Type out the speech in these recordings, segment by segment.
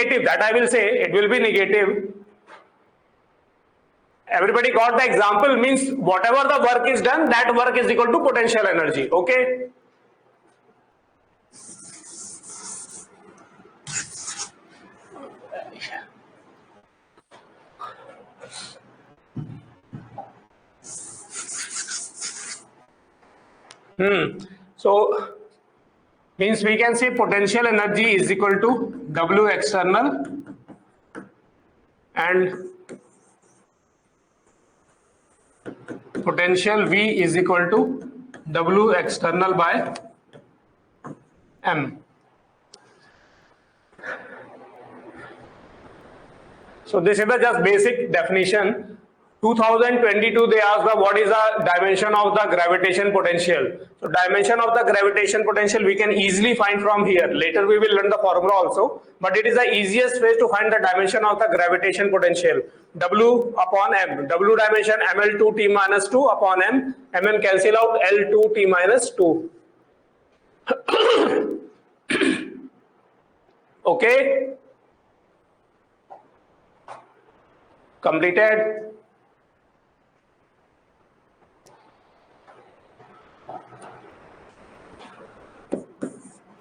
negative, that I will say, it will be negative. Everybody got the example? Means whatever the work is done, that work is equal to potential energy. Okay. So means we can say potential energy is equal to W external and potential V is equal to W external by M. So this is the just basic definition. 2022 they asked the what is the dimension of the gravitation potential. So dimension of the gravitation potential we can easily find from here. Later we will learn the formula also, but it is the easiest way to find the dimension of the gravitation potential. W upon M. W dimension ml2 t minus 2 upon M. Mm cancel out L2 t minus 2. Okay. Completed.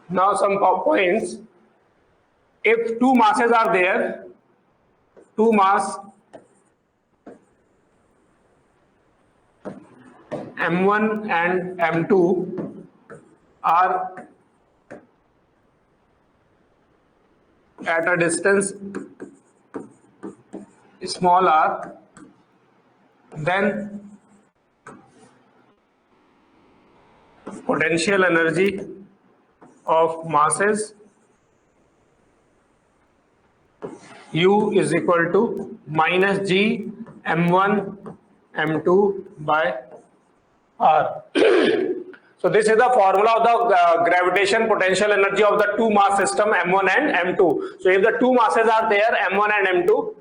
Now some points. If two masses are there, two mass M1 and M2 are at a distance small r, then potential energy of masses U is equal to minus G M1 M2 by R. So this is the formula of the gravitation potential energy of the two mass system M1 and M2. So if the two masses are there, M1 and M2,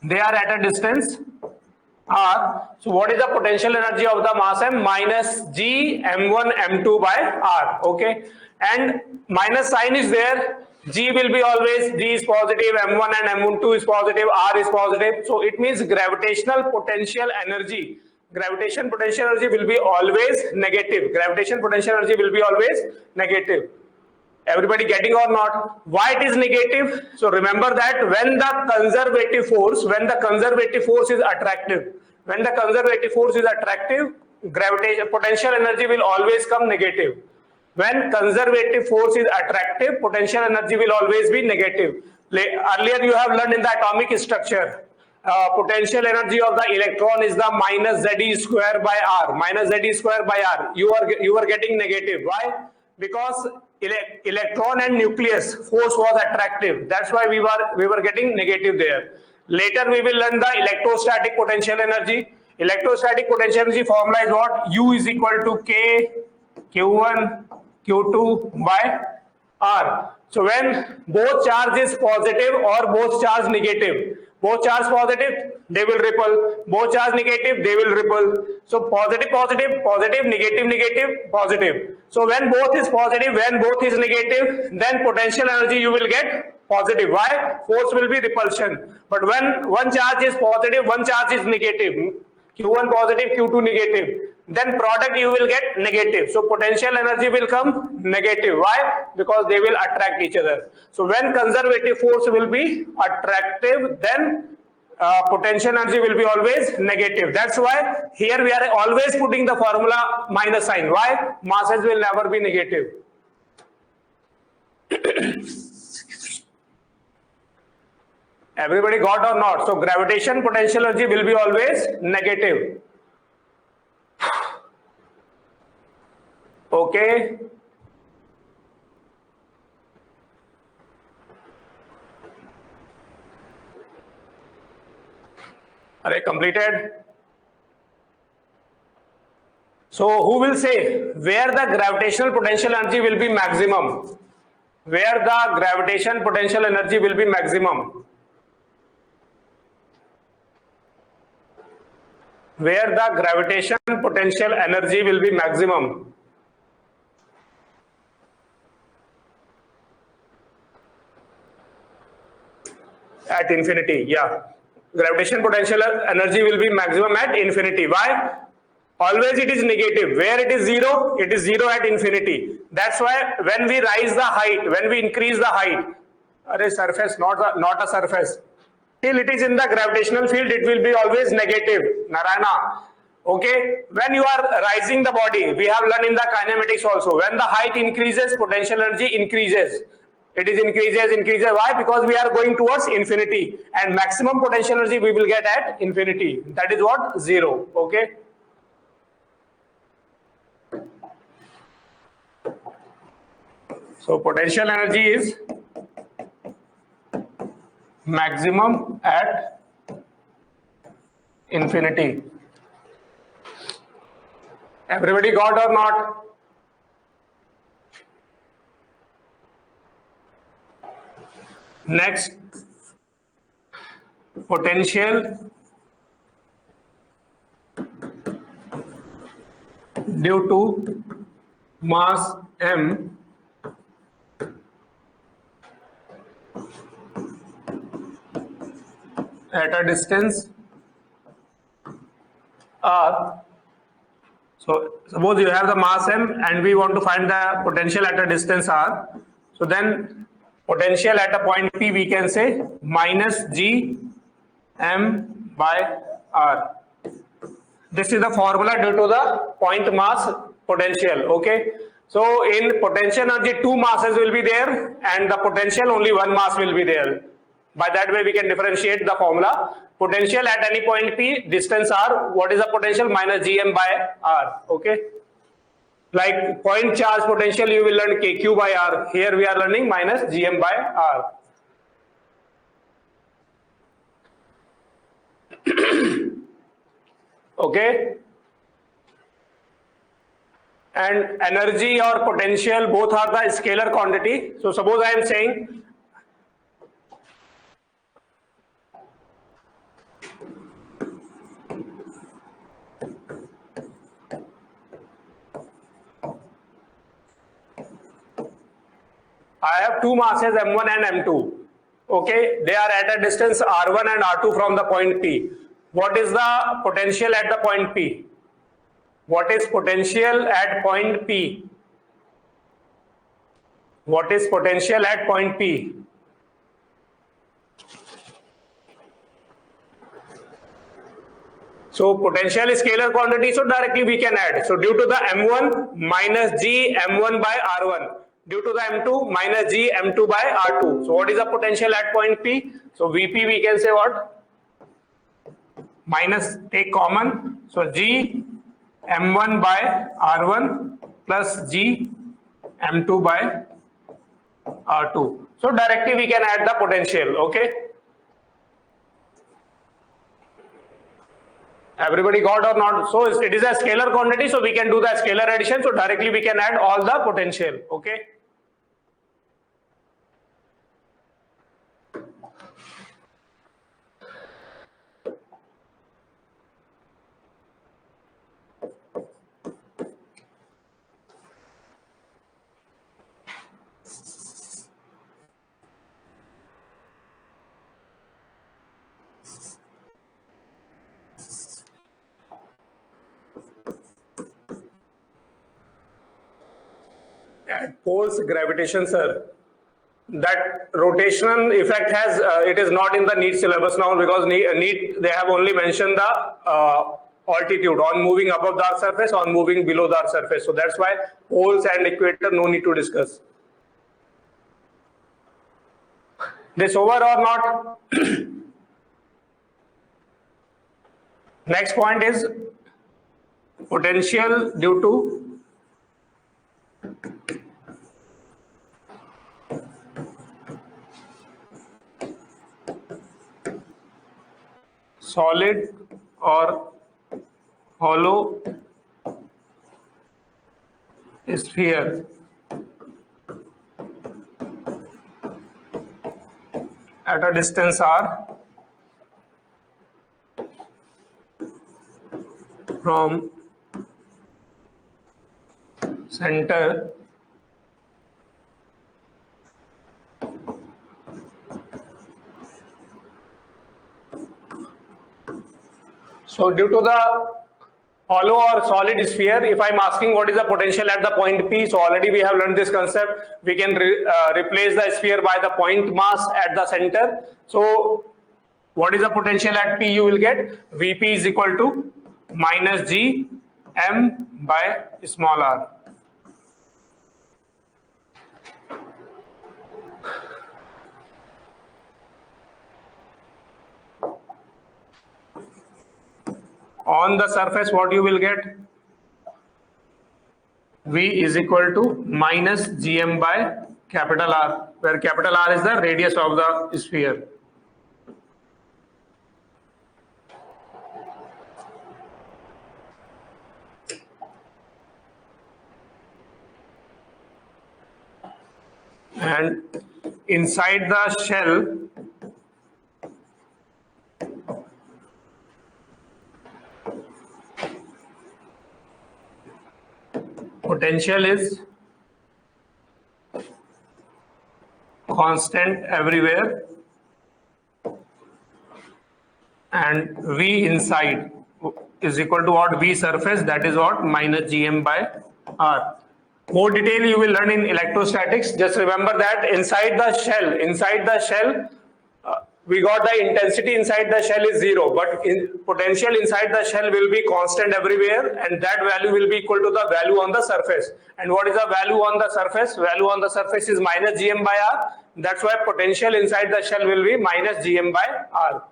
they are at a distance R. So what is the potential energy of the mass M? Minus G M1 M2 by R. Okay, and minus sign is there. G will be always, G is positive, M1 and M2 is positive, R is positive. So it means gravitational potential energy. Gravitation potential energy will be always negative. Gravitation potential energy will be always negative. Everybody getting or not? Why it is negative? So remember that when the conservative force is attractive, gravitation potential energy will always come negative. When conservative force is attractive, potential energy will always be negative. Earlier you have learned in the atomic structure, potential energy of the electron is the minus Ze square by R. Minus Ze square by R. You are getting negative. Why? Because electron and nucleus force was attractive. That's why we were getting negative there. Later we will learn the electrostatic potential energy. Electrostatic potential energy formula is what? U is equal to K Q1 Q2 by R. So when both charge is positive or both charge negative, both charge positive, they will repel. Both charge negative, they will repel. So positive, positive, positive, negative, negative, positive. So when both is positive, when both is negative, then potential energy you will get positive. Why? Force will be repulsion. But when one charge is positive, one charge is negative, Q1 positive, Q2 negative, then product you will get negative. So potential energy will come negative. Why? Because they will attract each other. So when conservative force will be attractive, then potential energy will be always negative. That's why here we are always putting the formula minus sign. Why? Masses will never be negative. Everybody got or not? So gravitation potential energy will be always negative. Okay. Are they completed? So who will say where the gravitational potential energy will be maximum? Where the gravitation potential energy will be maximum? Where the gravitation potential energy will be maximum? at infinity. Yeah, gravitational potential energy will be maximum at infinity. Why? Always it is negative. Where it is zero at infinity. That's why when we rise the height, when we increase the height, surface, not a surface. Till it is in the gravitational field, it will be always negative. Narayana. Okay, when you are rising the body, we have learned in the kinematics also, when the height increases, potential energy increases. It is increases. Why? Because we are going towards infinity, and maximum potential energy we will get at infinity. That is what? Zero. Okay. So potential energy is maximum at infinity. Everybody got or not? Next, potential due to mass m at a distance r. So suppose you have the mass m and we want to find the potential at a distance r. So then potential at a point P we can say minus g m by r. This is the formula due to the point mass potential. Okay. So in potential energy, two masses will be there, and the potential only one mass will be there. By that way, we can differentiate the formula. Potential at any point P, distance r, what is the potential? Minus gm by r. Okay. Like point charge potential, you will learn kq by r. Here we are learning minus gm by r. Okay. And energy or potential both are the scalar quantity. So suppose I am saying I have two masses m1 and m2. Okay, they are at a distance r1 and r2 from the point P. What is the potential at the point P? What is potential at point P? What is potential at point P? So potential is scalar quantity, so directly we can add. So due to the m1 minus g m1 by r1, due to the m2 minus g m2 by r2. So what is the potential at point P? So Vp we can say what? Minus, take common. So g m1 by r1 plus g m2 by r2. So directly we can add the potential. Okay. Everybody got or not? So it is a scalar quantity, so we can do the scalar addition. So directly we can add all the potential. Okay. At poles gravitation, sir, that rotational effect has it is not in the NEET syllabus now, because NEET they have only mentioned the altitude on moving above the Earth's surface, on moving below the Earth's surface. So that's why poles and equator no need to discuss. This over or not? Next point is potential due to solid or hollow sphere at a distance r from center So due to the hollow or solid sphere, if I'm asking what is the potential at the point P, so already we have learned this concept. We can replace the sphere by the point mass at the center. So what is the potential at P? You will get Vp is equal to minus G m by small r. On the surface, what you will get? V is equal to minus Gm by capital R, where capital R is the radius of the sphere. And inside the shell, potential is constant everywhere, and V inside is equal to what? V surface, that is what? Minus Gm by R. More detail you will learn in electrostatics. Just remember that inside the shell, we got the intensity inside the shell is 0, but potential inside the shell will be constant everywhere, and that value will be equal to the value on the surface. And what is the value on the surface? Value on the surface is minus Gm by R. That's why potential inside the shell will be minus Gm by R.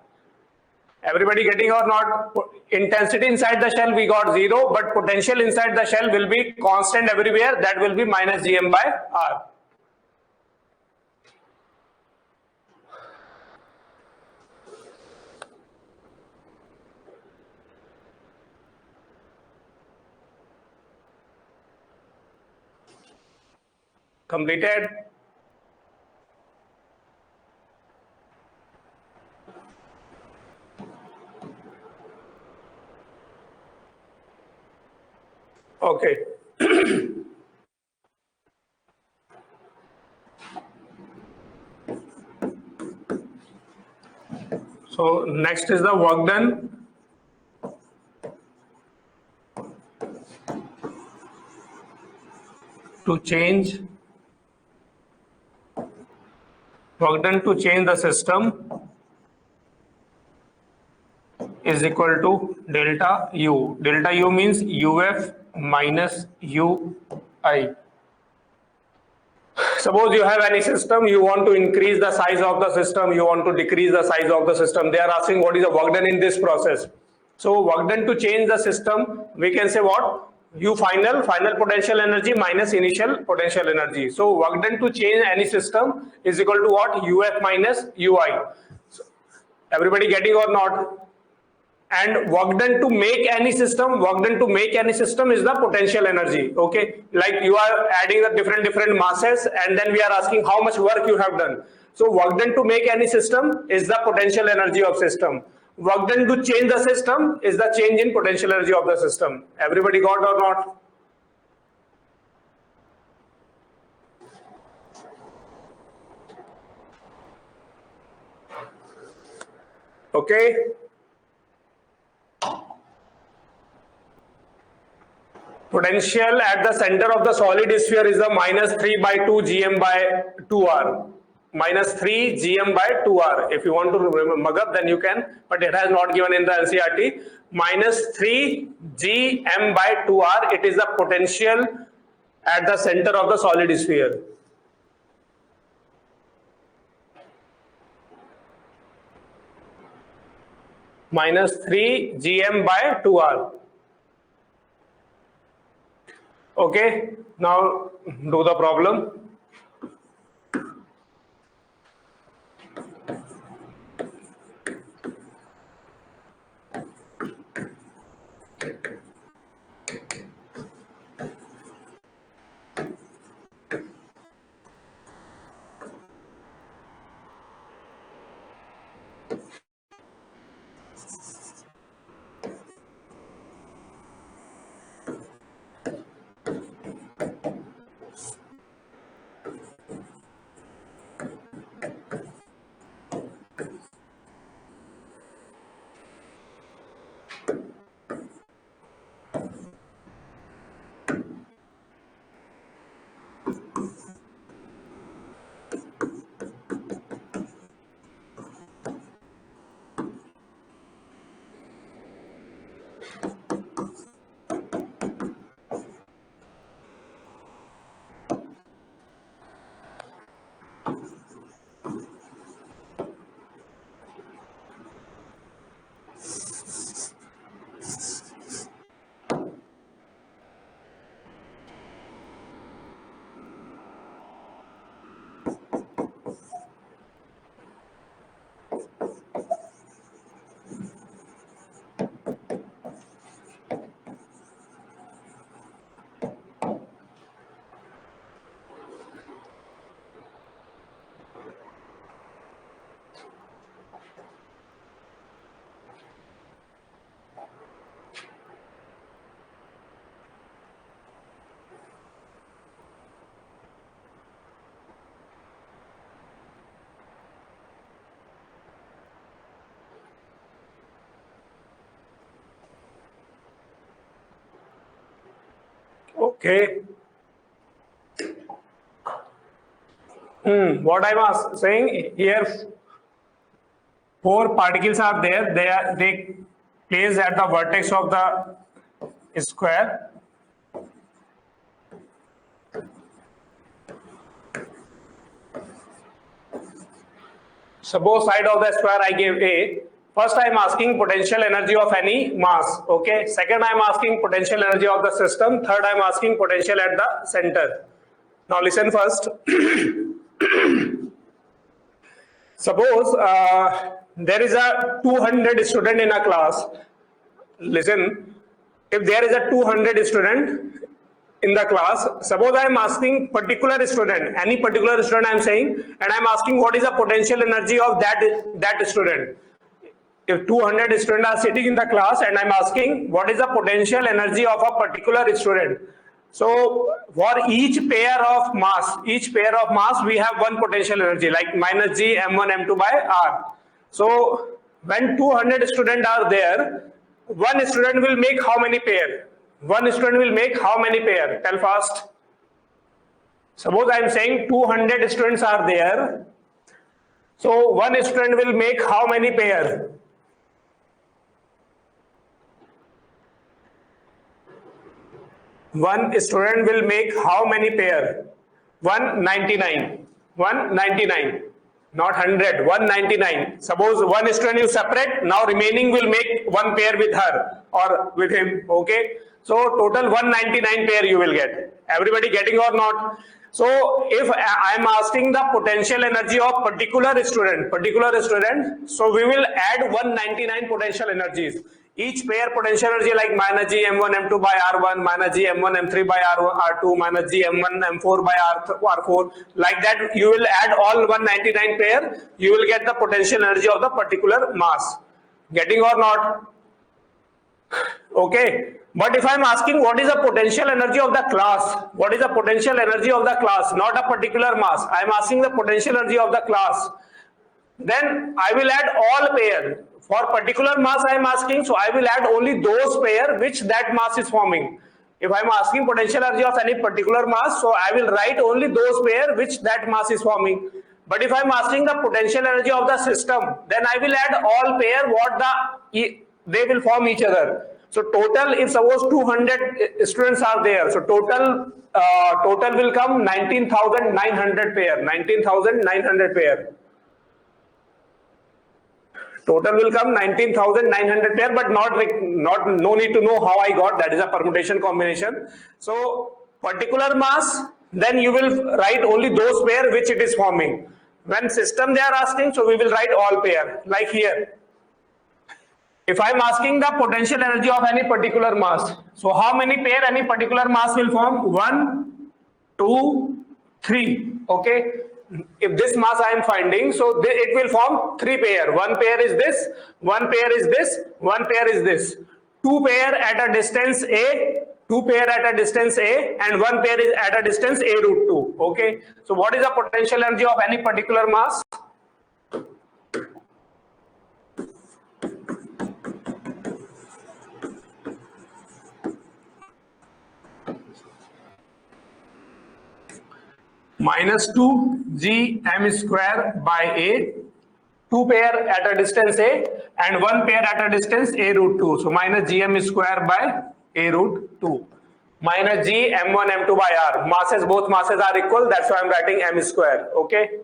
Everybody getting or not? Intensity inside the shell we got 0, but potential inside the shell will be constant everywhere. That will be minus Gm by R. Completed? Okay. So next is the work done. To change the system is equal to delta U. Delta U means UF minus UI. Suppose you have any system, you want to increase the size of the system, you want to decrease the size of the system. They are asking what is the work done in this process. So work done to change the system, we can say what? U final potential energy minus initial potential energy. So work done to change any system is equal to what? UF minus UI. So, everybody getting or not? And work done to make any system is the potential energy. Okay, like you are adding the different masses, and then we are asking how much work you have done. So work done to make any system is the potential energy of system. Work done to change the system is the change in potential energy of the system. Everybody got or not? Okay. Potential at the center of the solid sphere is the minus 3 by 2 Gm by 2R. Minus 3 Gm by 2R. If you want to mug up, then you can, but it has not given in the NCERT. Minus 3 Gm by 2R. It is the potential at the center of the solid sphere. Minus 3 Gm by 2R. Okay, now do the problem. Okay. What I was saying here, 4 particles are there. They placed at the vertex of the square. Suppose side of the square I gave A. First I am asking potential energy of any mass. Okay. Second I am asking potential energy of the system. Third I am asking potential at the center. Now listen first. Suppose there is a 200 student in a class. Listen, if there is a 200 student in the class, suppose I am asking particular student, any particular student I am saying, and I am asking what is the potential energy of that student. If 200 students are sitting in the class and I am asking what is the potential energy of a particular student. So for each pair of mass, we have one potential energy like minus G M1 M2 by R. So when 200 students are there, one student will make how many pair? One student will make how many pair? Tell fast. Suppose I am saying 200 students are there. So one student will make how many pair? One student will make how many pair? 199. 199. Not 100. 199. Suppose one student is separate. Now remaining will make one pair with her or with him. Okay. So total 199 pair you will get. Everybody getting or not? So if I am asking the potential energy of particular student, so we will add 199 potential energies. Each pair potential energy like minus G M1 M2 by R1, minus G M1 M3 by R2, minus G M1 M4 by R4. Like that you will add all 199 pair, you will get the potential energy of the particular mass. Getting or not? Okay. But if I am asking what is the potential energy of the class, what is the potential energy of the class, not a particular mass, I am asking the potential energy of the class, then I will add all pair. For particular mass I am asking, so I will add only those pair which that mass is forming. If I am asking potential energy of any particular mass, so I will write only those pair which that mass is forming. But if I am asking the potential energy of the system, then I will add all pair what they will form each other. So total, if suppose 200 students are there, so total will come 19,900 pair. 19,900 pair. Total will come 19,900 pair, but no need to know how I got. That is a permutation combination. So particular mass, then you will write only those pair which it is forming. When system they are asking, so we will write all pair. Like here. If I am asking the potential energy of any particular mass, so how many pair any particular mass will form? 1, 2, 3. Okay. If this mass I am finding, so it will form 3 pair. One pair is this, one pair is this, one pair is this. 2 pair at a distance A, 2 pair at a distance A, and 1 pair is at a distance A root 2. Okay. So what is the potential energy of any particular mass? Minus 2 G M square by A, 2 pair at a distance A and 1 pair at a distance A root 2. So minus GM square by A root 2. Minus G M1 M2 by R. Masses, both masses are equal. That's why I'm writing M square. Okay.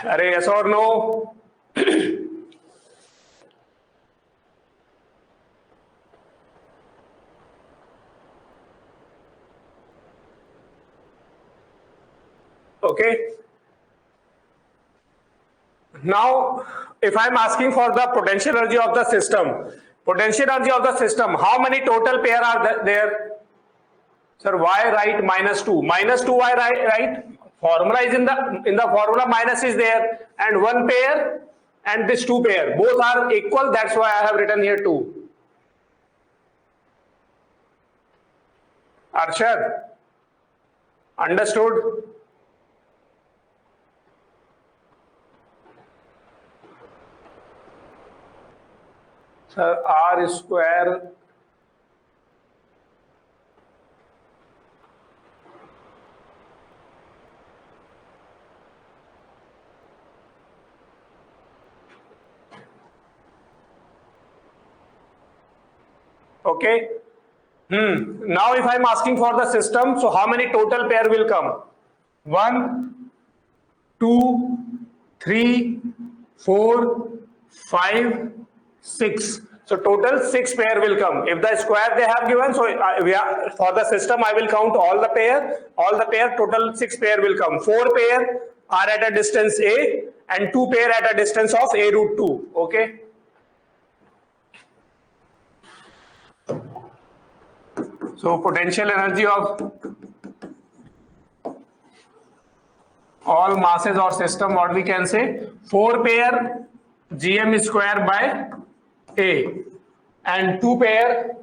Array, yes or no? Okay. Now, if I am asking for the potential energy of the system, how many total pair are there? Sir, why write minus 2? Minus 2 why write? Formula is in the formula minus is there, and 1 pair and this 2 pair. Both are equal, that's why I have written here 2. Arshad? Understood? Sir, R square Okay. Now if I'm asking for the system, so how many total pair will come? 1, 2, 3, 4, 5, 6. So total 6 pair will come. If the square they have given, so for the system I will count all the pair, total 6 pair will come. 4 pair are at a distance A and 2 pair at a distance of A root 2. Okay. So potential energy of all masses or system, what we can say, 4 pair gm square by A and 2 pair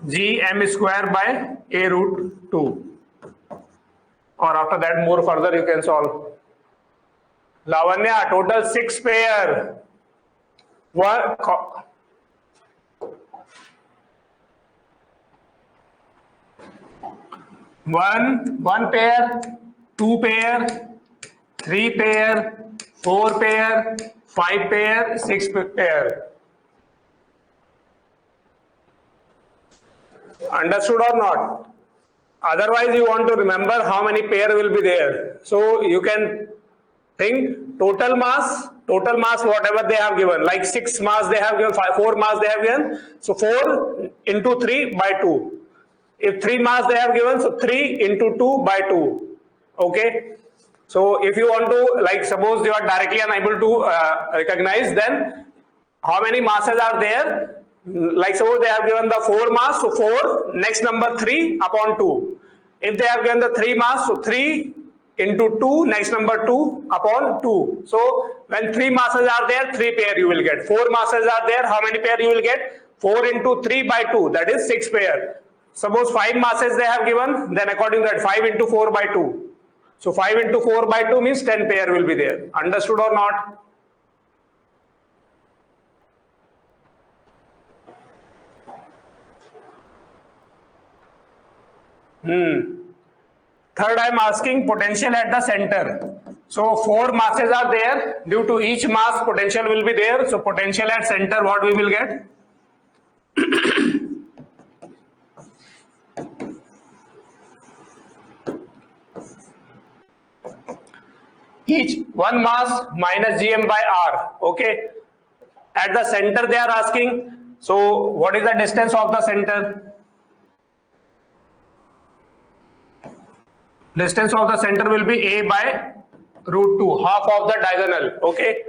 gm square by A root 2. Or after that more further you can solve. Lavanya, total 6 pair. One pair, 2 pair, 3 pair, 4 pair, 5 pair, 6 pair. Understood or not? Otherwise you want to remember how many pair will be there. So you can think total mass whatever they have given, like 6 mass they have given, 4 mass they have given. So 4 into 3 by 2. If 3 mass they have given, so 3 into 2 by 2. Okay. So if you want to, like suppose you are directly unable to recognize, then how many masses are there? Like suppose they have given the 4 mass, so 4 next number 3 upon 2. If they have given the 3 mass, so 3 into 2 next number 2 upon 2. So when 3 masses are there, 3 pair you will get. 4 masses are there, how many pair you will get? 4 into 3 by 2, that is 6 pair. Suppose 5 masses they have given, then according to that 5 into 4 by 2. So 5 into 4 by 2 means 10 pair will be there. Understood or not? Third, I am asking potential at the center. So 4 masses are there. Due to each mass, potential will be there. So potential at center, what we will get? Each one mass minus gm by r. Okay. At the center they are asking. So what is the distance of the center? Distance of the center will be a by root 2, half of the diagonal. Okay.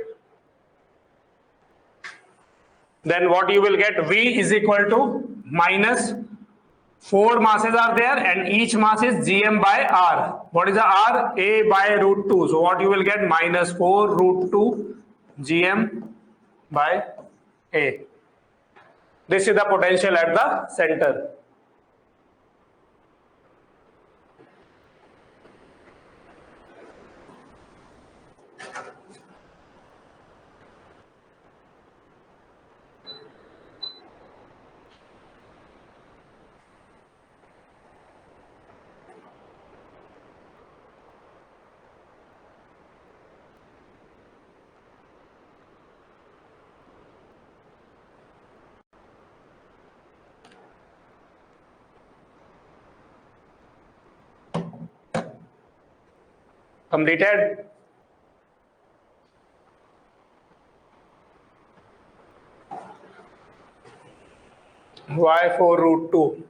Then what you will get, V is equal to minus 4 masses are there and each mass is gm by r. What is the r? A by root 2. So what you will get, minus 4 root 2 gm by a. This is the potential at the center. Completed? Y 4 root 2.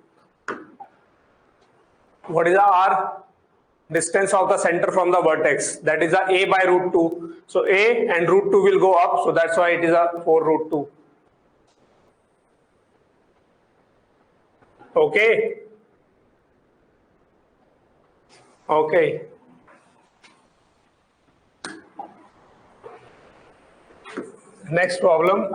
What is the r? Distance of the center from the vertex. That is a a by root 2. So a and root 2 will go up. So that's why it is a 4 root 2. Okay. Okay. Next problem.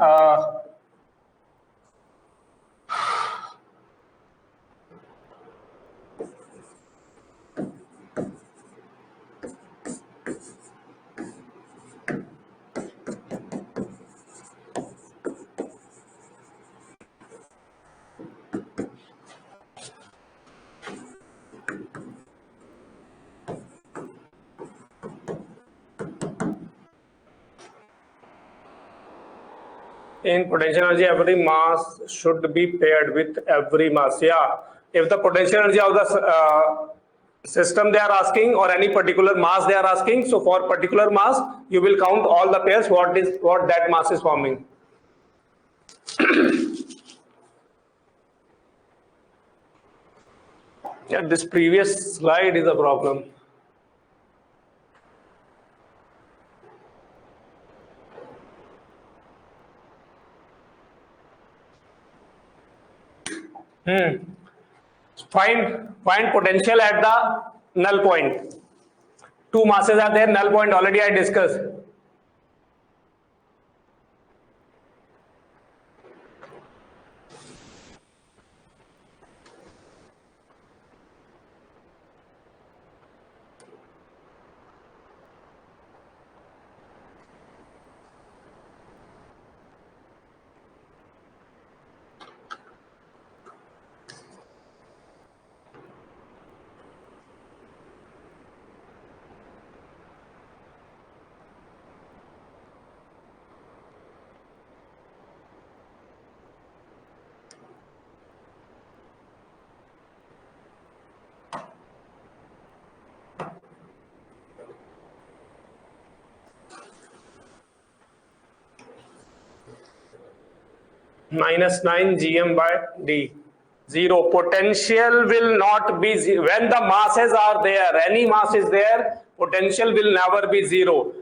In potential energy, every mass should be paired with every mass. Yeah, if the potential energy of the system they are asking, or any particular mass they are asking, so for particular mass you will count all the pairs what that mass is forming. Yeah, this previous slide is a problem. Find potential at the null point. Two masses are there, null point already I discussed. Minus 9 gm by d. 0. Potential will not be zero. When the masses are there, any mass is there, potential will never be 0.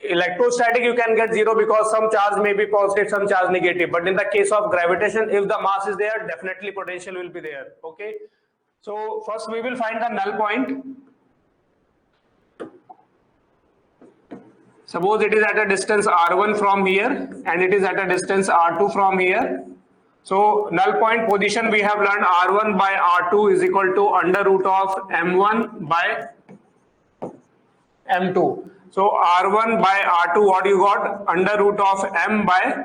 Electrostatic you can get 0 because some charge may be positive, some charge negative. But in the case of gravitation, if the mass is there, definitely potential will be there. Okay. So first we will find the null point. Suppose it is at a distance r1 from here and it is at a distance r2 from here. So null point position we have learned r1 by r2 is equal to under root of m1 by m2. So r1 by r2 what you got? Under root of m by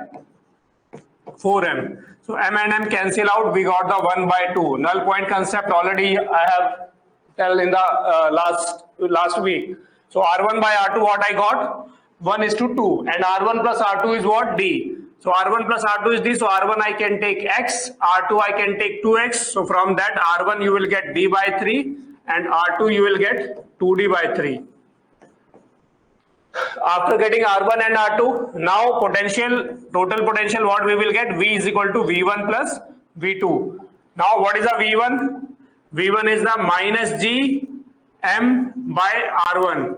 4m. So m and m cancel out, we got the 1 by 2. Null point concept already I have told in the last week. So r1 by r2 what I got? 1:2, and r1 plus r2 is what? D. So r1 plus r2 is d, so r1 I can take x, r2 I can take 2x. So from that r1 you will get d by 3 and r2 you will get 2d by 3. After getting r1 and r2, now total potential what we will get? V is equal to v1 plus v2. Now what is the v1? v1 is the minus g m by r1.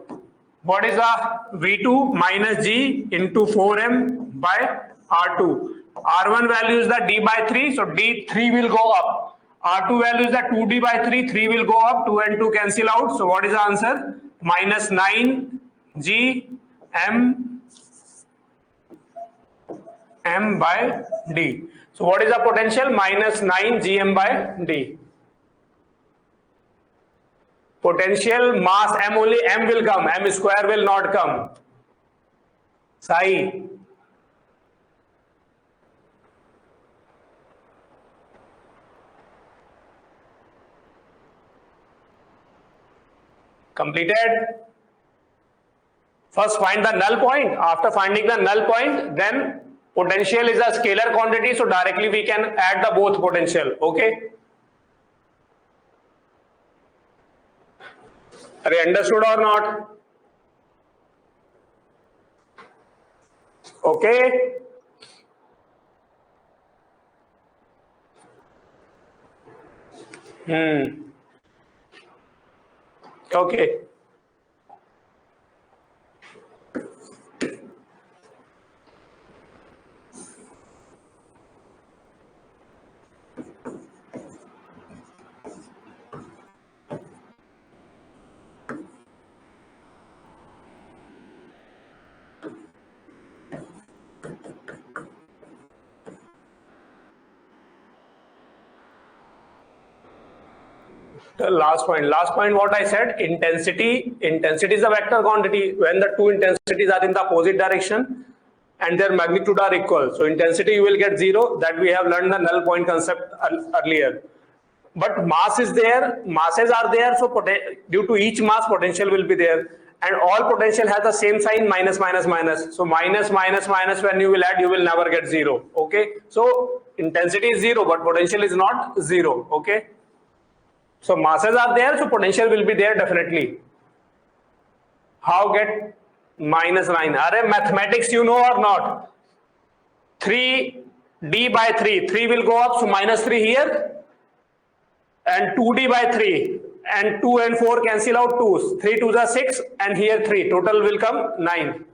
What is the v2? Minus g into 4m by r2. r1 value is the d by 3, so d3 will go up. r2 value is the 2d by 3, 3 will go up, 2 and 2 cancel out. So what is the answer? Minus 9 g m by d. So what is the potential? Minus 9 gm by d. Potential mass m, only m will come, m square will not come. Sai. Completed? First find the null point. After finding the null point, then potential is a scalar quantity, so directly we can add the both potential. Okay? Are you understood or not? Okay. Okay. Last point what I said, intensity is a vector quantity when the two intensities are in the opposite direction and their magnitude are equal. So intensity you will get 0, that we have learned the null point concept earlier. But mass is there, masses are there, so due to each mass potential will be there. and all potential has the same sign, minus minus minus. So minus minus minus, when you will add, you will never get 0. Okay, so intensity is 0, but potential is not 0. Okay, so masses are there, so potential will be there definitely. How get minus 9? Are mathematics you know or not? 3d by 3, 3 will go up, so minus 3 here, and 2d by 3, and 2 and 4 cancel out 2s, 3 2s are 6, and here 3, total will come 9.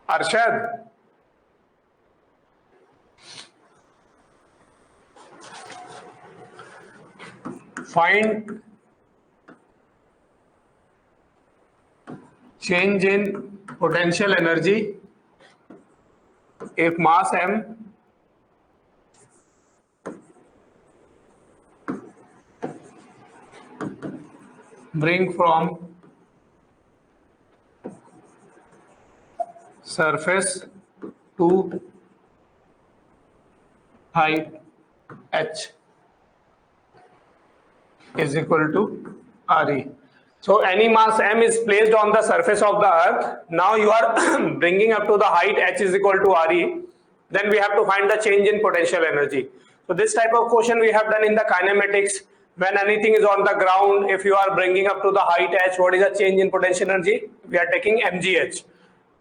Arshad, find change in potential energy if mass m bring from surface to height h is equal to RE. So any mass m is placed on the surface of the earth. Now you are bringing up to the height h is equal to RE. Then we have to find the change in potential energy. So this type of question we have done in the kinematics. When anything is on the ground, if you are bringing up to the height h, what is the change in potential energy? We are taking mgh.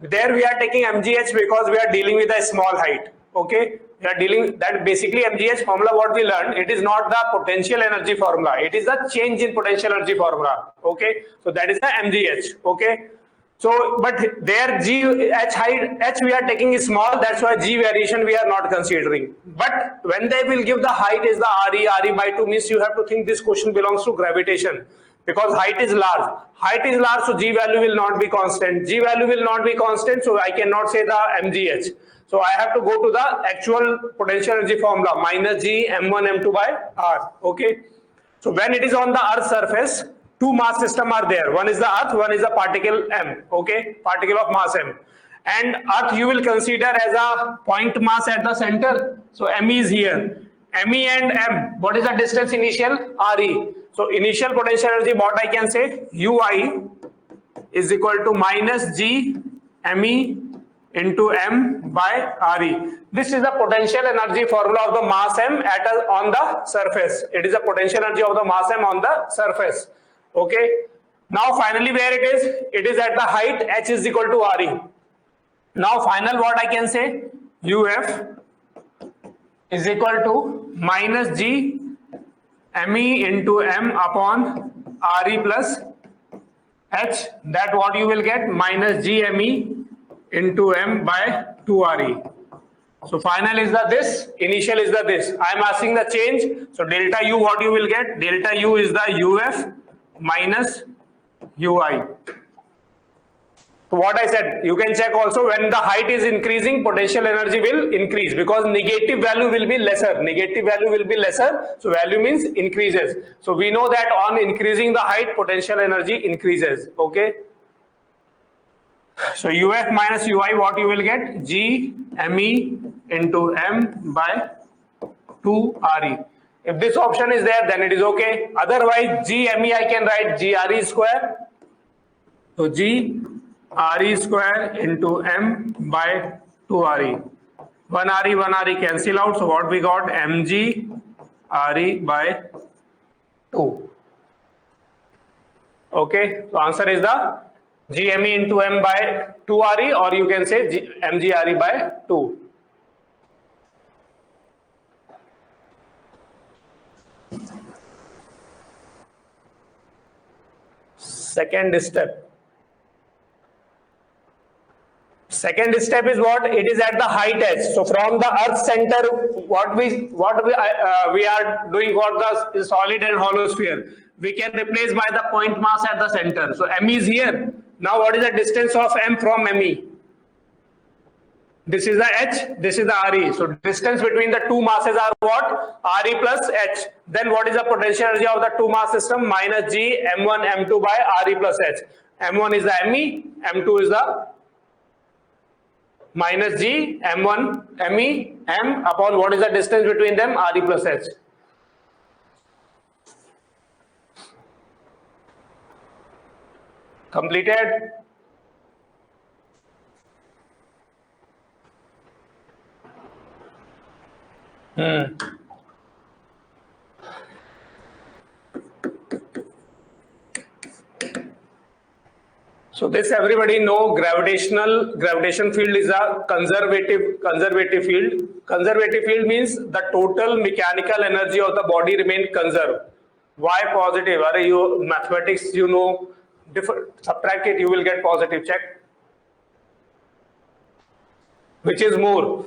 There we are taking mgh because we are dealing with a small height. Okay, we are dealing that basically mgh formula what we learned, it is not the potential energy formula, it is the change in potential energy formula. Okay, so that is the mgh. Okay, so but there g h height h we are taking is small, that's why g variation we are not considering. But when they will give the height is the re by 2, means you have to think this question belongs to gravitation, because height is large, so g value will not be constant, so I cannot say the mgh. So I have to go to the actual potential energy formula, minus g m1 m2 by r. Okay, so when it is on the earth surface, two mass system are there, one is the earth, one is the particle m. Okay, particle of mass m, and earth you will consider as a point mass at the center, so me is here, me and m, what is the distance initial? Re. So initial potential energy, what I can say, ui is equal to minus g me into m by re. This is the potential energy formula of the mass m on the surface. It is the potential energy of the mass m on the surface. Okay, now finally where it is? It is at the height h is equal to re. Now final what I can say, uf is equal to minus g me into m upon re plus h, that what you will get, minus g me into m by 2 re. So final is the this, initial is the this. I am asking the change. So delta u, what you will get? Delta u is the uf minus ui. So what I said, you can check also, when the height is increasing, potential energy will increase, because negative value will be lesser. So value means increases. So we know that on increasing the height, potential energy increases. Okay. So uf minus ui, what you will get? G me into m by 2 re. If this option is there, then it is okay. Otherwise, g me I can write g re square. So g re square into m by 2 re. 1 re cancel out. So what we got? mg re by 2. Okay. So answer is the Gme into m by 2 re, or you can say mg re by 2. Second step. Second step is what? It is at the height h. So from the earth center, what we are doing for the solid and hollow sphere, we can replace by the point mass at the center. So m is here. Now what is the distance of m from me? This is the h, this is the re. So distance between the two masses are what? Re plus h. Then what is the potential energy of the two mass system? Minus g m1 m2 by re plus h. m1 is the me, m2 is the minus g m1 me m upon what is the distance between them? Re plus h. Completed? So this everybody know, gravitation field is a conservative field. Conservative field means the total mechanical energy of the body remain conserved. Why positive? Are you mathematics, you know, subtract it, you will get positive. Check. Which is more?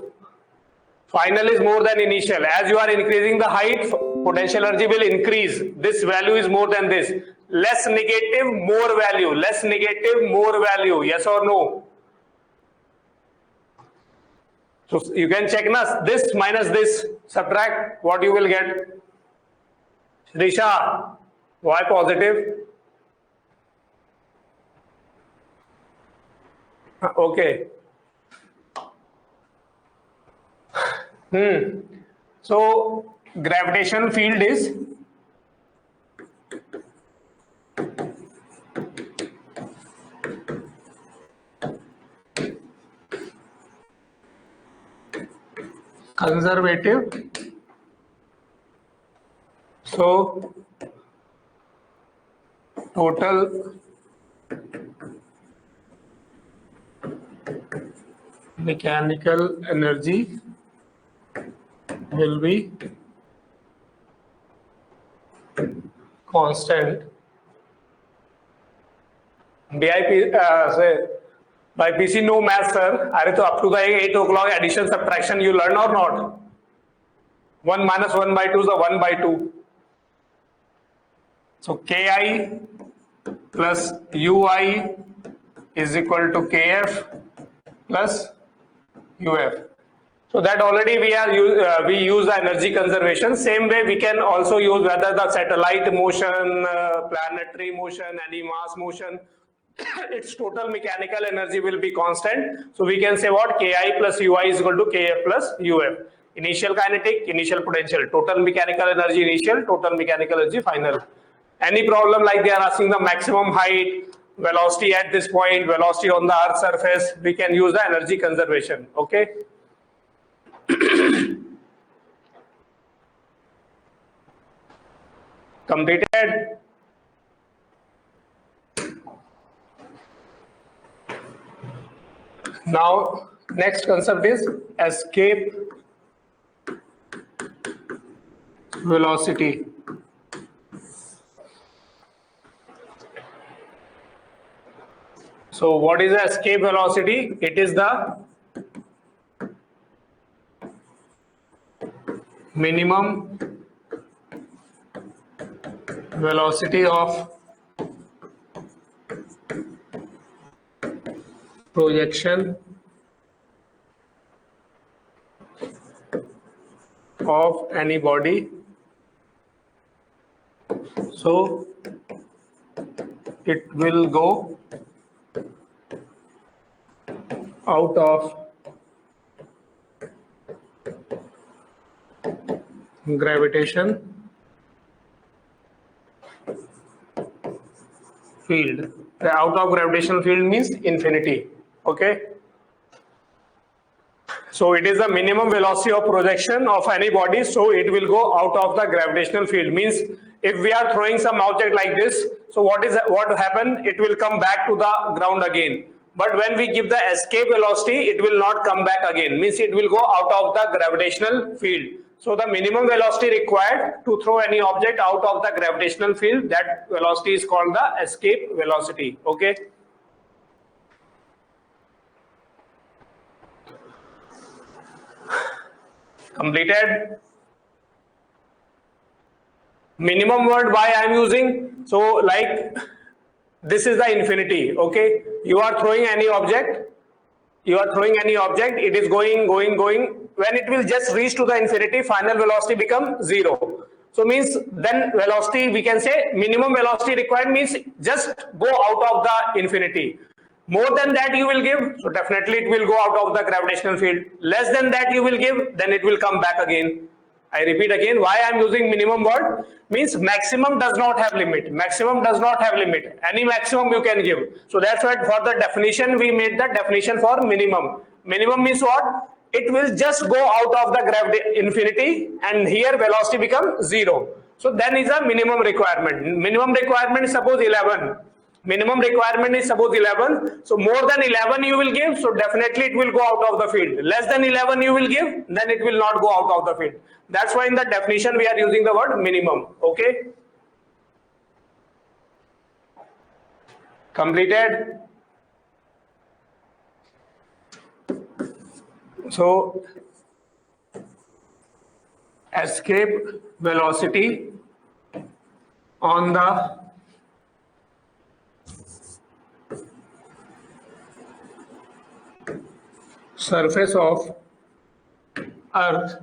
Final is more than initial. As you are increasing the height, potential energy will increase. This value is more than this. Less negative, more value. Less negative, more value. Yes or no? So you can check na, this minus this, subtract, what you will get? Shrisha, why positive? Okay. So gravitational field is conservative. So total mechanical energy will be constant. BIP by PC no math sir. Are to up to the 8 o'clock addition subtraction you learn or not? 1 minus 1 by 2 is the 1 by 2. So Ki plus Ui is equal to Kf plus Uf. So that already we use the energy conservation. Same way we can also use whether the satellite motion, planetary motion, any mass motion, its total mechanical energy will be constant. So we can say what? Ki plus Ui is equal to Kf plus Uf. Initial kinetic, initial potential, total mechanical energy initial, total mechanical energy final. Any problem like they are asking the maximum height, velocity at this point, velocity on the earth surface, we can use the energy conservation. Okay. Completed. Now next concept is escape velocity. So what is the escape velocity? It is the minimum velocity of projection of any body. So it will go out of gravitation field. The out of gravitational field means infinity. Okay. So it is the minimum velocity of projection of any body. So it will go out of the gravitational field. Means if we are throwing some object like this, so what happen? It will come back to the ground again. But when we give the escape velocity, it will not come back again. Means it will go out of the gravitational field. So the minimum velocity required to throw any object out of the gravitational field, that velocity is called the escape velocity. Okay. Completed. Minimum word why I am using. So like this is the infinity. Okay. You are throwing any object. It is going. When it will just reach to the infinity, final velocity become 0. So means then velocity, we can say minimum velocity required means just go out of the infinity. More than that you will give, so definitely it will go out of the gravitational field. Less than that you will give, then it will come back again. I repeat again, why I am using minimum word? Means maximum does not have limit. Maximum does not have limit. Any maximum you can give. So that's why for the definition we made the definition for minimum. Minimum means what? It will just go out of the gravity infinity, and here velocity becomes 0. So then is a minimum requirement. Minimum requirement is suppose 11. Minimum requirement is suppose 11. So more than 11 you will give, so definitely it will go out of the field. Less than 11 you will give, then it will not go out of the field. That's why in the definition we are using the word minimum. Okay. Completed. So escape velocity on the surface of Earth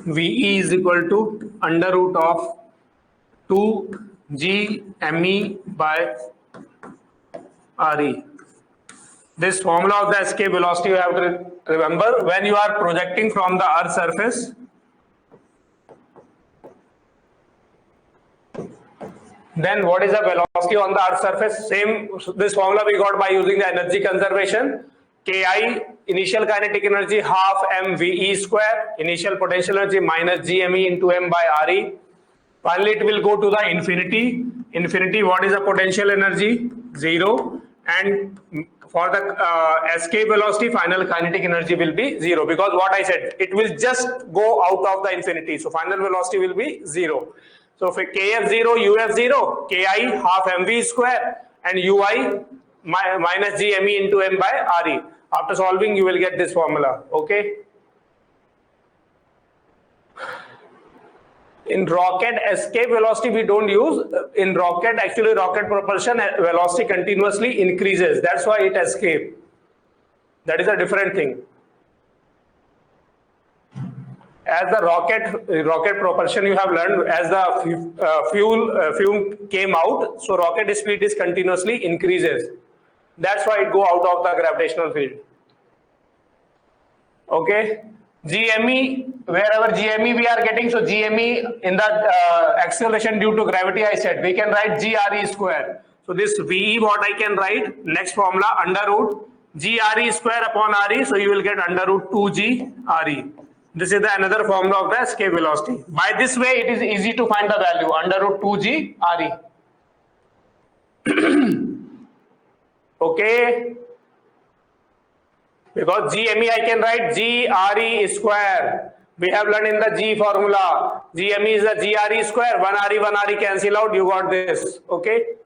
VE is equal to under root of 2g me by RE. This formula of the escape velocity you have to remember when you are projecting from the Earth surface. Then what is the velocity on the Earth surface? Same, this formula we got by using the energy conservation. Ki, initial kinetic energy half mve square, initial potential energy minus gme into m by re. Finally it will go to the infinity. Infinity, what is the potential energy? 0. And for the escape velocity, final kinetic energy will be 0, because what I said, it will just go out of the infinity. So final velocity will be 0. So for kf 0, uf 0, ki half mv square and ui minus gme into m by re. After solving, you will get this formula. Okay. In rocket escape velocity we don't use. In rocket, actually rocket propulsion velocity continuously increases. That's why it escapes. That is a different thing. As the rocket propulsion you have learned, as the fuel came out, so rocket speed is continuously increases. That's why it go out of the gravitational field. Okay. GME, wherever GME we are getting, so GME in the acceleration due to gravity, I said we can write GRE square. So this VE, what I can write, next formula under root GRE square upon RE, so you will get under root 2G RE. This is the another formula of the escape velocity. By this way, it is easy to find the value under root 2G RE. Okay. Because GME I can write GRE square. We have learned in the G formula. GME is the GRE square. 1 RE cancel out. You got this. Okay.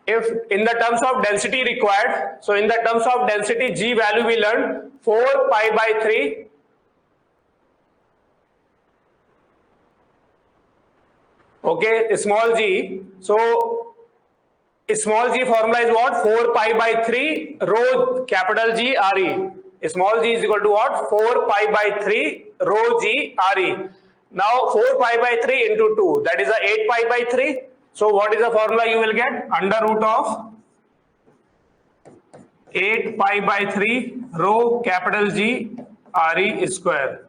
If in the terms of density required, so in the terms of density, G value we learned 4 pi by 3. Okay, small g. So small g formula is what? 4 pi by 3 rho capital G RE. Small g is equal to what? 4 pi by 3 rho G RE. Now 4 pi by 3 into 2, that is a 8 pi by 3. So what is the formula you will get? Under root of 8 pi by 3 rho capital G RE square.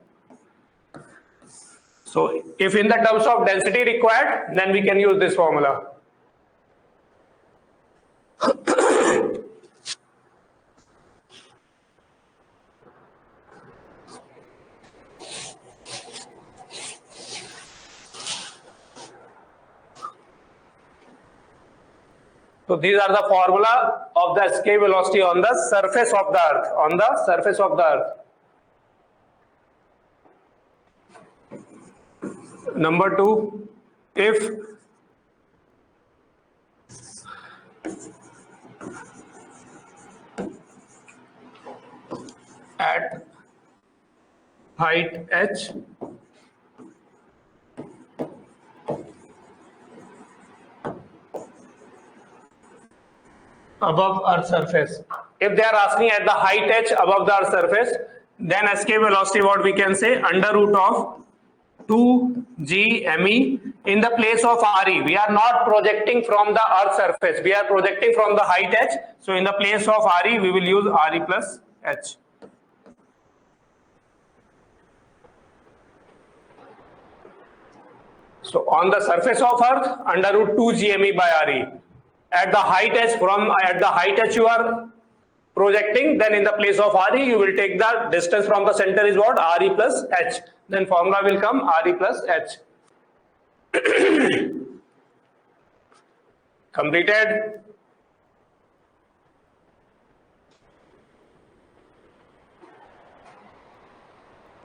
So if in the terms of density required, then we can use this formula. So these are the formula of the escape velocity on the surface of the Earth. On the surface of the Earth. Number 2, if at height h above Earth's surface. If they are asking at the height h above the Earth's surface, then escape velocity what we can say under root of 2 g me in the place of RE, we are not projecting from the earth surface, we are projecting from the height h. So in the place of RE, we will use RE plus h. So on the surface of earth, under root 2 GME by RE. At the height h you are projecting, then in the place of RE, you will take the distance from the center is what? RE plus h. Then formula will come RE plus h. Completed?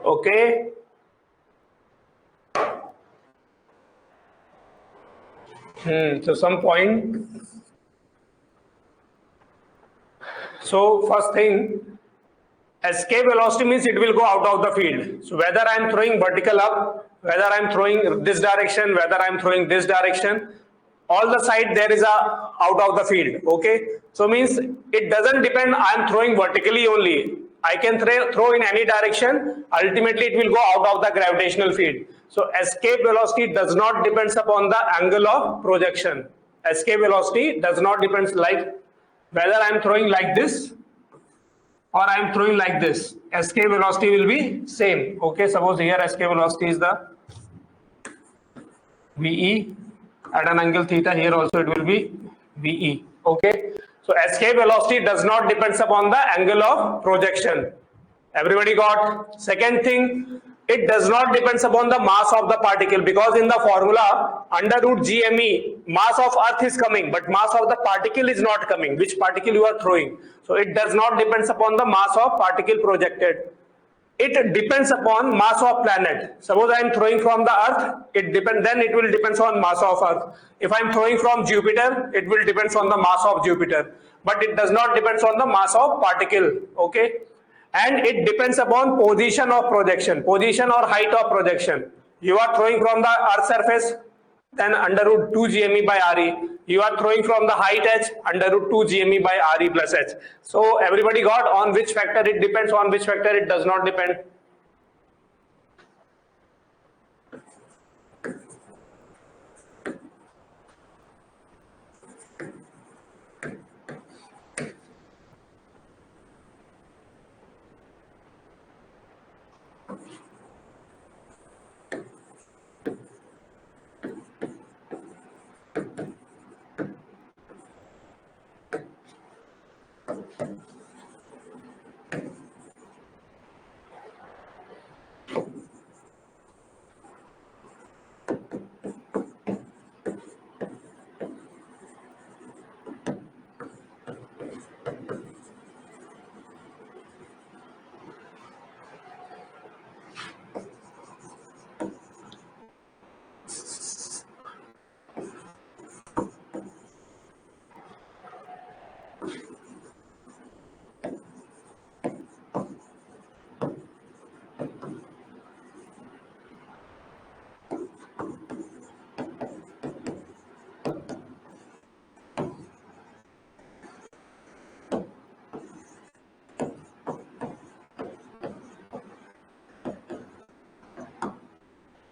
Okay. So some point. So first thing, escape velocity means it will go out of the field. So whether I am throwing vertical up, whether I am throwing this direction, whether I am throwing this direction, all the side there is a out of the field. Okay. So means it doesn't depend. I am throwing vertically only. I can throw in any direction. Ultimately, it will go out of the gravitational field. So escape velocity does not depends upon the angle of projection. Escape velocity does not depends like whether I am throwing like this or I am throwing like this. Escape velocity will be same. Okay, suppose here escape velocity is the VE at an angle theta. Here also it will be VE. Okay, so escape velocity does not depends upon the angle of projection. Everybody got? Second thing, it does not depends upon the mass of the particle, because in the formula under root GME, mass of earth is coming, but mass of the particle is not coming, which particle you are throwing. So it does not depends upon the mass of particle projected. It depends upon mass of planet. Suppose I am throwing from the earth, then it will depends on mass of earth. If I am throwing from Jupiter, it will depends on the mass of Jupiter, but it does not depends on the mass of particle. Okay, and it depends upon position of projection, position or height of projection. You are throwing from the earth surface, then under root 2 GME by RE. You are throwing from the height h, under root 2 GME by RE plus h. So everybody got on which factor it depends, on which factor it does not depend.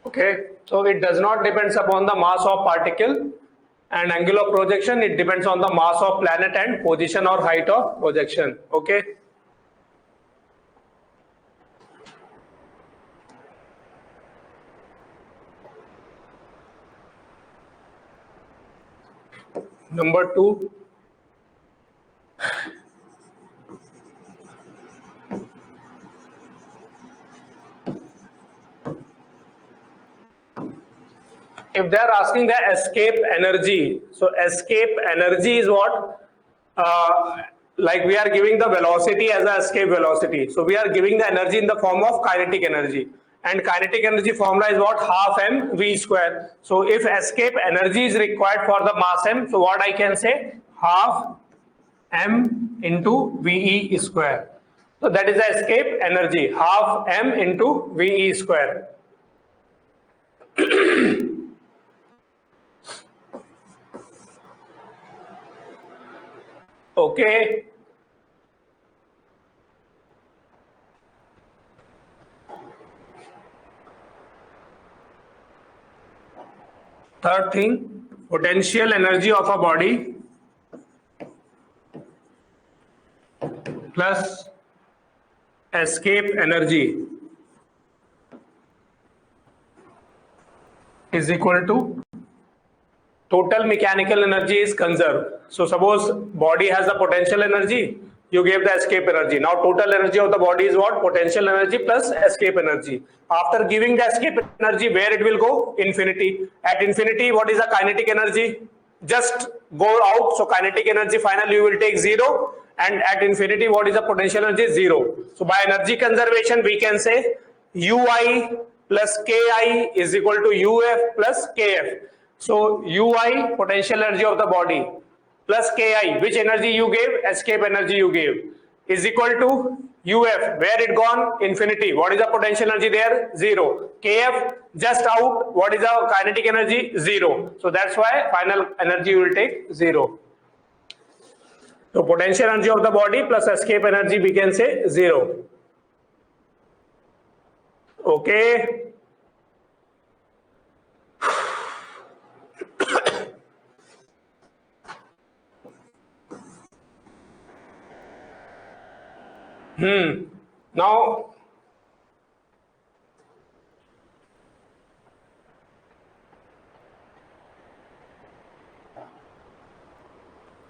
Okay, so it does not depends upon the mass of particle and angle of projection. It depends on the mass of planet and position or height of projection. Okay. Number 2. If they are asking the escape energy, so escape energy is what? Like we are giving the velocity as a escape velocity. So we are giving the energy in the form of kinetic energy. And kinetic energy formula is what? Half mv square. So if escape energy is required for the mass m, so what I can say? Half m into ve square. So that is the escape energy, half m into ve square. Okay. Third thing, potential energy of a body plus escape energy is equal to total mechanical energy is conserved. So suppose body has the potential energy, you gave the escape energy. Now total energy of the body is what? Potential energy plus escape energy. After giving the escape energy, where it will go? Infinity. At infinity, what is the kinetic energy? Just go out. So kinetic energy finally you will take 0. And at infinity, what is the potential energy? 0. So by energy conservation, we can say Ui plus Ki is equal to Uf plus Kf. So Ui, potential energy of the body, plus Ki, which energy you gave? Escape energy you gave, is equal to Uf. Where it gone? Infinity. What is the potential energy there? 0. Kf, just out. What is the kinetic energy? 0. So that's why final energy will take 0. So potential energy of the body plus escape energy we can say 0. Okay.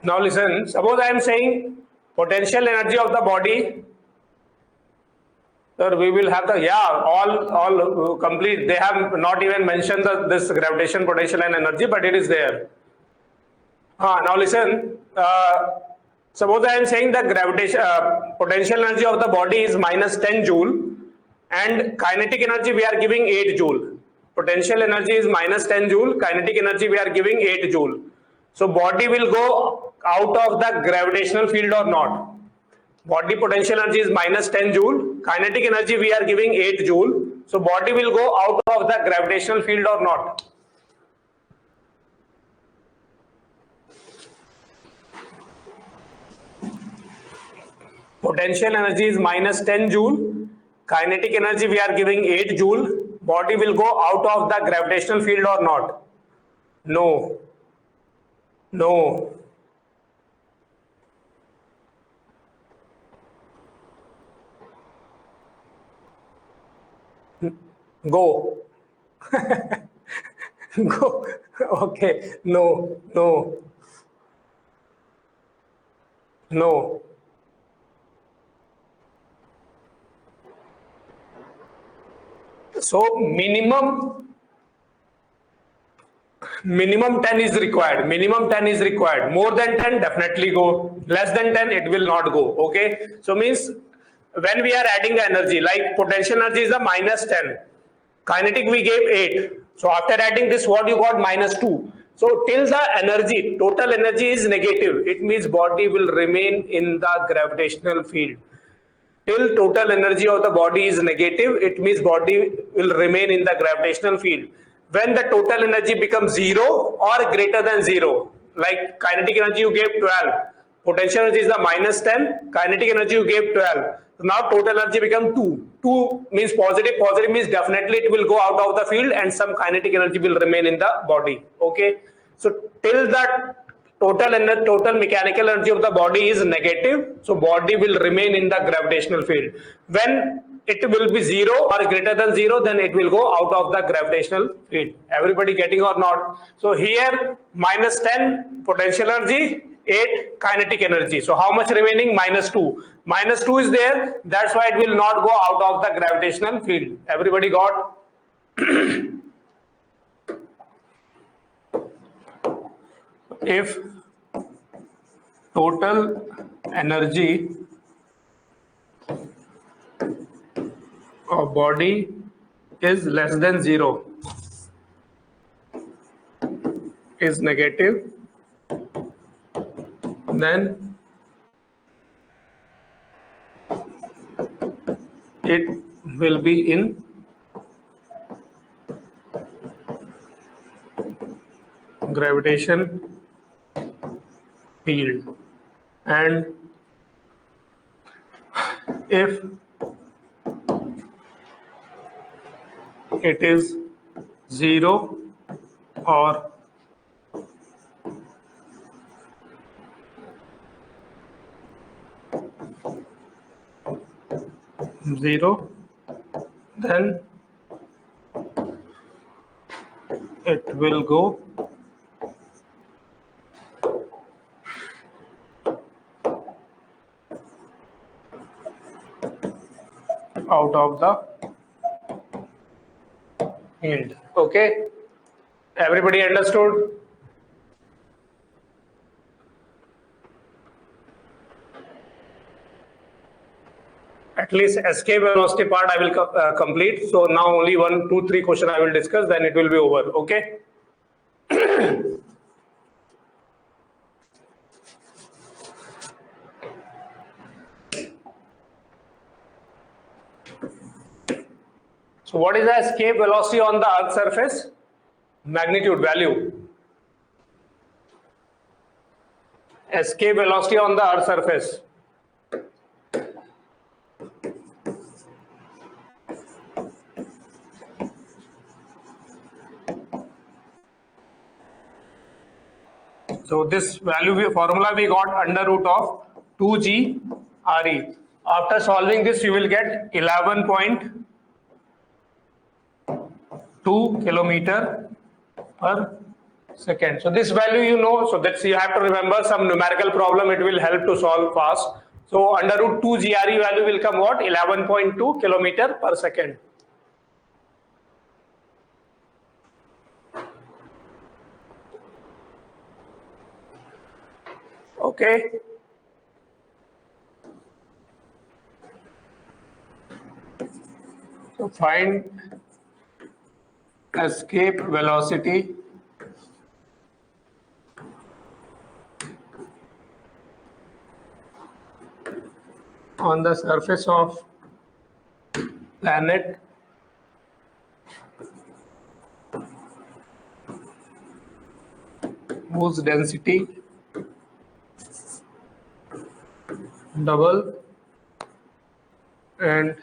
Now listen, suppose I am saying potential energy of the body. Sir, we will have the, all complete. They have not even mentioned this gravitation, potential and energy, but it is there. Now listen, suppose I am saying the gravitation, potential energy of the body is minus 10 joule and kinetic energy we are giving 8 joule. Potential energy is minus 10 joule, kinetic energy we are giving 8 joule. So body will go out of the gravitational field or not? Body potential energy is minus 10 joule, kinetic energy we are giving 8 joule. So body will go out of the gravitational field or not? Potential energy is minus 10 joule, kinetic energy we are giving 8 joule. Body will go out of the gravitational field or not? No. No. Go. Go. Okay. No. No. No. So minimum 10 is required. Minimum 10 is required. More than 10 definitely go. Less than 10 it will not go. Okay. So means when we are adding the energy, like potential energy is a minus 10. Kinetic we gave 8. So after adding this, what you got? Minus 2. So till the energy, total energy is negative, it means body will remain in the gravitational field. Till total energy of the body is negative, it means body will remain in the gravitational field. When the total energy becomes 0 or greater than 0, like kinetic energy you gave 12, potential energy is the minus 10, kinetic energy you gave 12. So now total energy becomes 2. 2 means positive, positive means definitely it will go out of the field and some kinetic energy will remain in the body. Okay. So till that total mechanical energy of the body is negative, so body will remain in the gravitational field. When it will be 0 or greater than 0, then it will go out of the gravitational field. Everybody getting or not? So here minus 10 potential energy, 8 kinetic energy. So how much remaining? Minus 2. Minus 2 is there, that's why it will not go out of the gravitational field. Everybody got? If total energy of body is less than 0, is negative, then it will be in gravitation field. And if it is 0 or 0, then it will go out of the field. Okay, everybody understood? At least escape velocity part I will complete. So now only 1, 2, 3 question I will discuss, then it will be over. Okay. So what is the escape velocity on the Earth surface? Magnitude value. Escape velocity on the Earth surface. So this value formula we got under root of 2g RE. After solving this, you will get 11.2 kilometer per second. So this value you know, so that's you have to remember some numerical problem, it will help to solve fast. So under root 2 GRE value will come what? 11.2 kilometer per second. Okay. So find escape velocity on the surface of planet whose density double and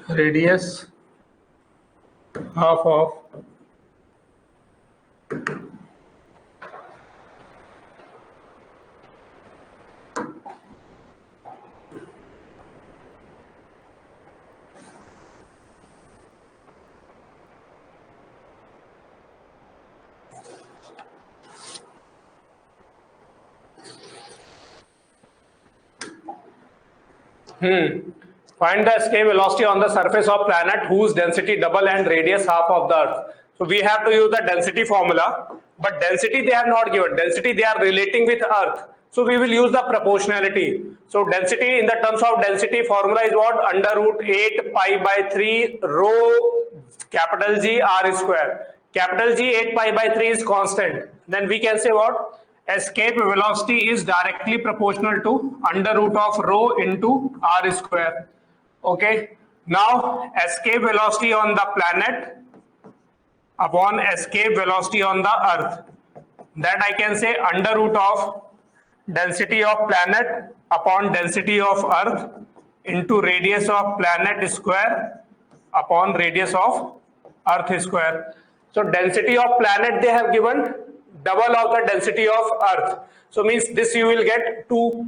radius half of Find the escape velocity on the surface of planet whose density double and radius half of the Earth. So we have to use the density formula, but density they have not given. Density they are relating with Earth. So we will use the proportionality. So density in the terms of density formula is what? Under root 8 pi by 3 rho capital G R square. Capital G 8 pi by 3 is constant. Then we can say what? Escape velocity is directly proportional to under root of rho into R square. Okay. Now escape velocity on the planet upon escape velocity on the Earth. That I can say under root of density of planet upon density of Earth into radius of planet square upon radius of Earth square. So density of planet they have given double of the density of Earth. So means this you will get 2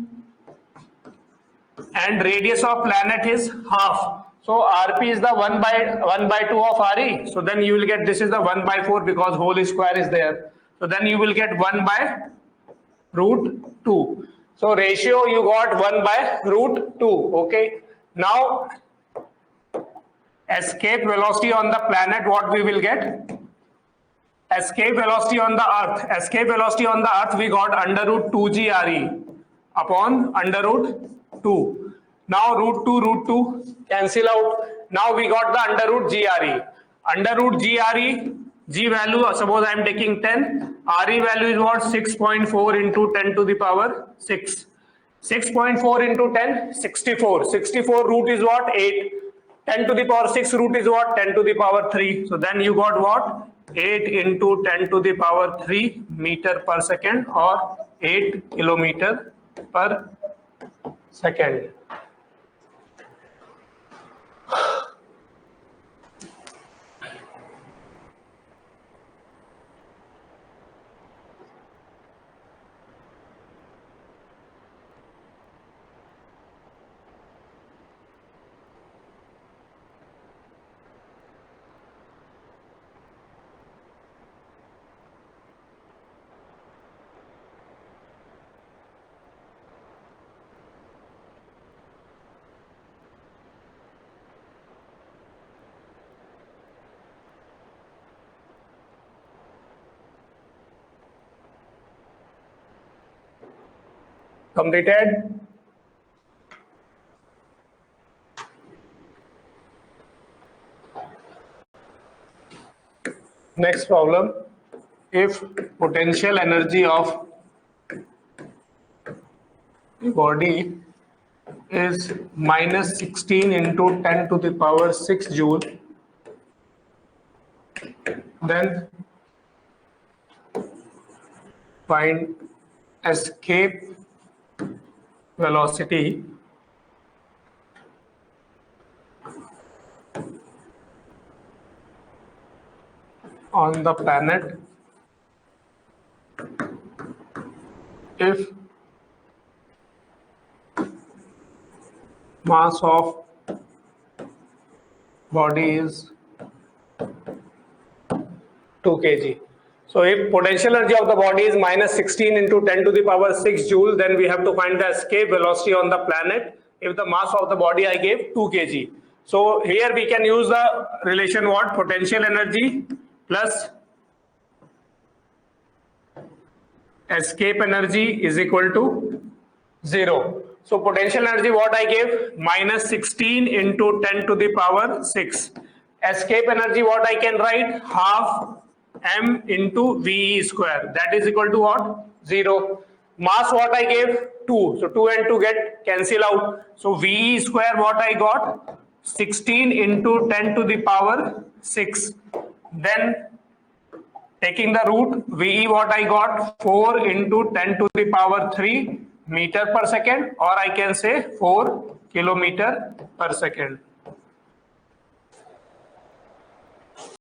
and radius of planet is half. So RP is the 1 by 2 of RE. So then you will get this is the 1 by 4 because whole square is there. So then you will get 1 by root 2. So ratio you got 1 by root 2. Okay. Now escape velocity on the planet, what we will get? Escape velocity on the Earth. Escape velocity on the Earth we got under root 2 GRE upon under root 2. Now root 2 cancel out. Now we got the under root GRE. Under root GRE, G value, suppose I am taking 10. RE value is what? 6.4 into 10 to the power 6. 6.4 into 10, 64. 64 root is what? 8. 10 to the power 6 root is what? 10 to the power 3. So then you got what? 8 into 10 to the power 3 meter per second or 8 kilometer per second. Completed? Next problem. If potential energy of the body is minus 16 into 10 to the power 6 joule, then find escape velocity on the planet if mass of body is 2 kg. So if potential energy of the body is minus 16 into 10 to the power 6 joule, then we have to find the escape velocity on the planet if the mass of the body I gave 2 kg. So here we can use the relation what? Potential energy plus escape energy is equal to 0. So potential energy what I gave? Minus 16 into 10 to the power 6. Escape energy what I can write? Half m into VE square. That is equal to what? 0. Mass what I gave? 2. So 2 and 2 get cancel out. So VE square what I got? 16 into 10 to the power 6. Then taking the root, VE what I got? 4 into 10 to the power 3 meter per second, or I can say 4 kilometer per second.